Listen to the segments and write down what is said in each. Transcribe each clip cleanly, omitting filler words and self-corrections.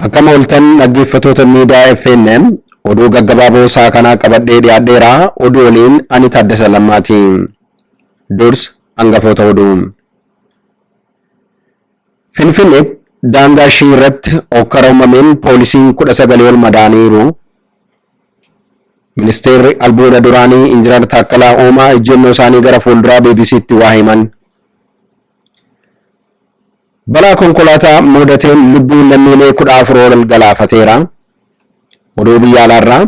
Akkam ooltan dhaggeeffattoota miidiyaa FNN oduu gaggabaaboo isaa kanaa qabadhee dhiyaadheera. Oduu waliin ani Taaddasa Lammaati. Durs hangafoota oduu. Finfinnee daangaa ishii irratti hokkara uumameen poolisiin 19 ol madaaniiru. Ministeerri albuuda duraanii Injiinar Taakkalaa Uumaa ejjennoo isaanii gara fuulduraa BBC'tti waa himan. Balaa konkolaataa mudateen lubbuun lammiilee 14 ol galaafateera. Oduu biyya alaarraa.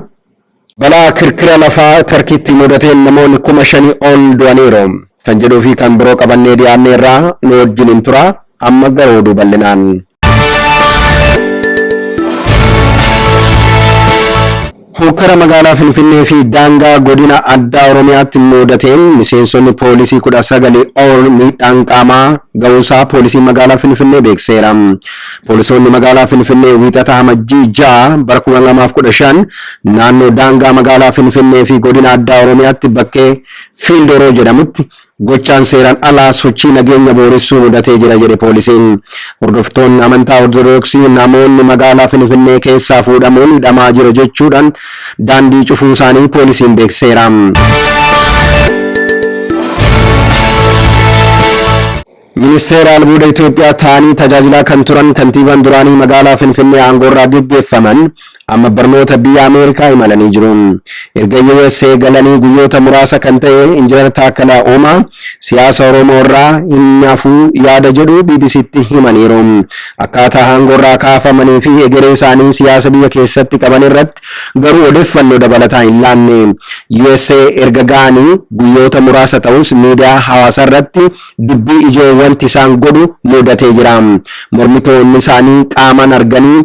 Balaa kirkira lafaa Tarkiitti mudateen namoonni 5,000 ol du'aniiru. Kan jedhuu fi kan biroo qabannee dhiyaanneerraa nu wajjin tura. Amma gara oduu bal'inaan. Hokkara magaalaa Finfinnee fi daangaa godina addaa Oromiyaatti mudateen miseensonni poolisii 19 ol miidhaan qaamaa ga'uusaa poolisii magaalaa Finfinnee beekseera. Poolisoonni magaalaa Finfinnee wiixata amajjii 6 bara 2015 naannoo daangaa magaalaa Finfinnee fi godina addaa Oromiyaatti bakkee Fiildoroo jedhamutti gochaan seeraan alaa sochii nageenya booressuu mudatee jira jedhe poolisiin. Hordoftoonni amantaa Ortodoksii namoonni magaalaa Finfinnee keessaa fuudhamuun hidhamaa jiru jechuudhaan daandii cufuu isaanii poolisiin beekseera. Ministeera albuuda Itoophiyaa ta'anii tajaajilaa kan turan kantiibaan duraanii magaalaa Finfinnee aangoorraa geggeeffaman amma barnoota biyya Ameerikaa imalanii jiru. Erga USA galanii guyyoota muraasa kan ta'e Injiinar Taakkalaa Uumaa siyaasa Oromoo irraa hin hafuu yaada jedhu BBC'tti himaniiru. Akkaataa aangoorraa kaafamanii fi egeree isaanii siyaasa biyya keessatti qaban irratti garuu odeeffannoo dabalataa hin laanne. USA erga ga'anii guyyoota muraasa ta'us miidiyaa hawaasaa irratti dubbii ijoo wanti isaan godhu mudatee jira. Mormitoonni isaanii qaamaan arganii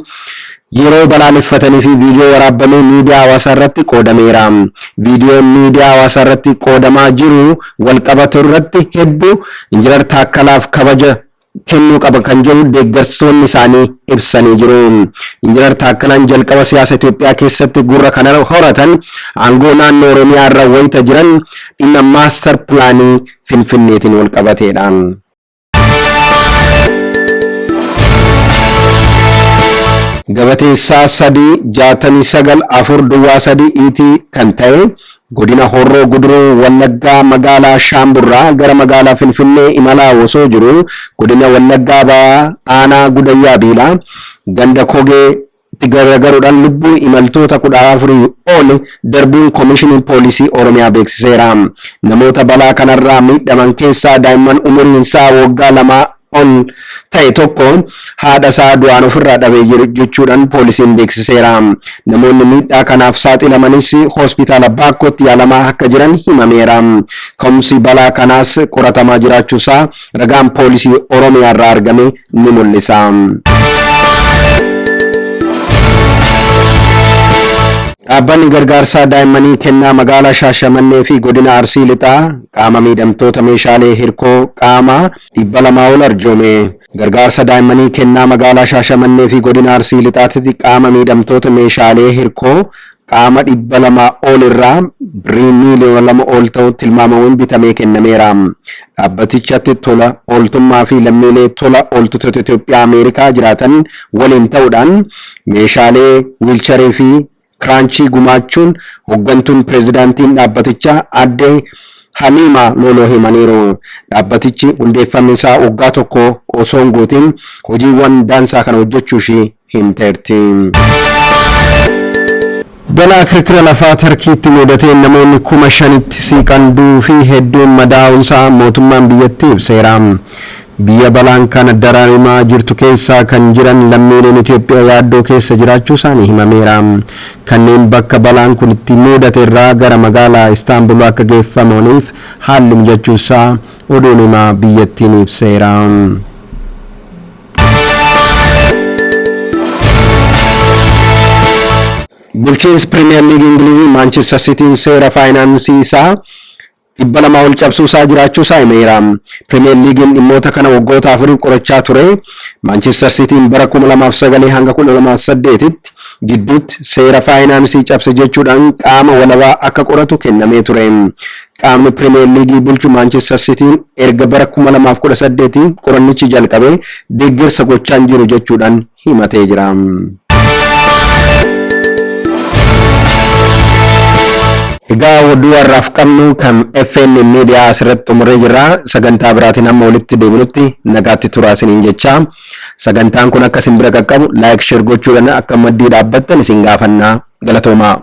yeroo balaaleffatanii fi viidiyoo waraabamee miidiyaa hawaasaa irratti qoodameera. Viidiyoon miidiyaa hawaasaa irratti qoodamaa jiru walqabatu irratti hedduu Injiinar Taakkalaaf kabaja kennuu qaba kan jedhu deeggartoonni isaanii ibsanii jiru. Injiinar Taakkalaan jalqaba siyaasa Itoophiyaa keessatti gurra kana horatan aangoo naannoo Oromiyaa irra wayita jiran dhimma maastar pilaanii Finfinneetiin walqabateedha. Gabateessaa 369 ET kan ta'e godina Horroo Guduruu Wallaggaa magaalaa Shaamburraa gara magaalaa Finfinnee imalaa osoo jiru godina Wallaggaa Ba'aa aanaa Gudayyaa Biilaa ganda Kogee itti gargaruudhaan lubbuu imaltoota 14 ol darbuun Komishinii Poolisii Oromiyaa beeksiseera. Namoota balaa kanarraa miidhaman keessaa daa'imman umuriin isaa waggaa 2 ol ta'e tokko haadha isaa du'aan ofirraa dhabee jiru jechuudhaan poolisiin beeksiseera. Namoonni miidhaa kanaaf saaxilamanis hospitaala Baakkootti yaalamaa akka jiran himameera. Ka'umsi balaa kanaas qoratamaa jiraachuusaa ragaan poolisii Oromiyaa irraa argame ni mul'isa. Dhaabbanni gargaarsaa daa'immanii kennaa magaalaa Shaashamannee fi godina Arsii Lixaa qaama miidhamtoota meeshaalee hirkoo qaamaa 200 ol arjoome. Gargaarsa daa'immanii kennaa magaalaa Shaashamannee fi godina Arsii Lixaatti qaama miidhamtoota meeshaalee hirkoo qaama 200 ol irraa birrii miiliyoona 2 ol ta'u tilmaamamuun bitamee kennameera. Dhaabbatichatti tola ooltummaa fi lammiilee tola ooltota Itoophiyaa Ameerikaa jiraatan waliin ta'uudhaan meeshaalee wiilcharii fi kiraanchii gumaachuun hooggantuun pireezidaantiin dhaabbatichaa aadde Haliima Loloo himaniiru. Dhaabbatichi hundeeffamni isaa waggaa tokko osoo hin guutin hojiiwwan daansaa kana hojjechuu ishee himteerti. Balaa kirkira lafaa Tarkiitti mudateen namoonni 5,000tti siqan du'uu fi hedduun madaa'uunsaa mootummaan biyyattii ibseera. Biyya balaan kana dararimaa jirtu keessaa kan jiran lammiileen Itoophiyaa yaaddoo keessa jiraachuu isaanii himameera. Kanneen bakka balaan kun itti mudate irraa gara magaalaa Istaanbul akka geeffamaniif haalli mijachuusaa oduun himaa biyyattiin ibseera. Bulchiinsi Piriimiyer Liigii Ingilizii Maanchestar Sitiin seera faayinaansii isaa 200 ol cabsuusaa jiraachuusaa himeera. Piriimiyer Liigiin dhimmoota kana waggoota 4 qorachaa ture. Maanchestar Sitiin bara 2009 hanga 2008tti gidduutti seera faayinaansii cabse jechuudhaan qaama walabaa akka qoratu kennamee ture. Qaamni Piriimiyer Liigii bulchu Maanchestar Sitiin erga bara 2018 qorannichi jalqabe deeggarsa gochaan jiru jechuudhaan himatee jira. Egaa oduu har'aaf qabnu kan FN miidiyaa asirratti xumuree jira. Sagantaa biraatiin amma walitti deebinutti nagaatti turaa isiniin jecha. Sagantaan kun akka isin bira qaqqabu laayik sheer gochuudhaan akka maddii dhaabbattan isin gaafannaa. Galatoomaa.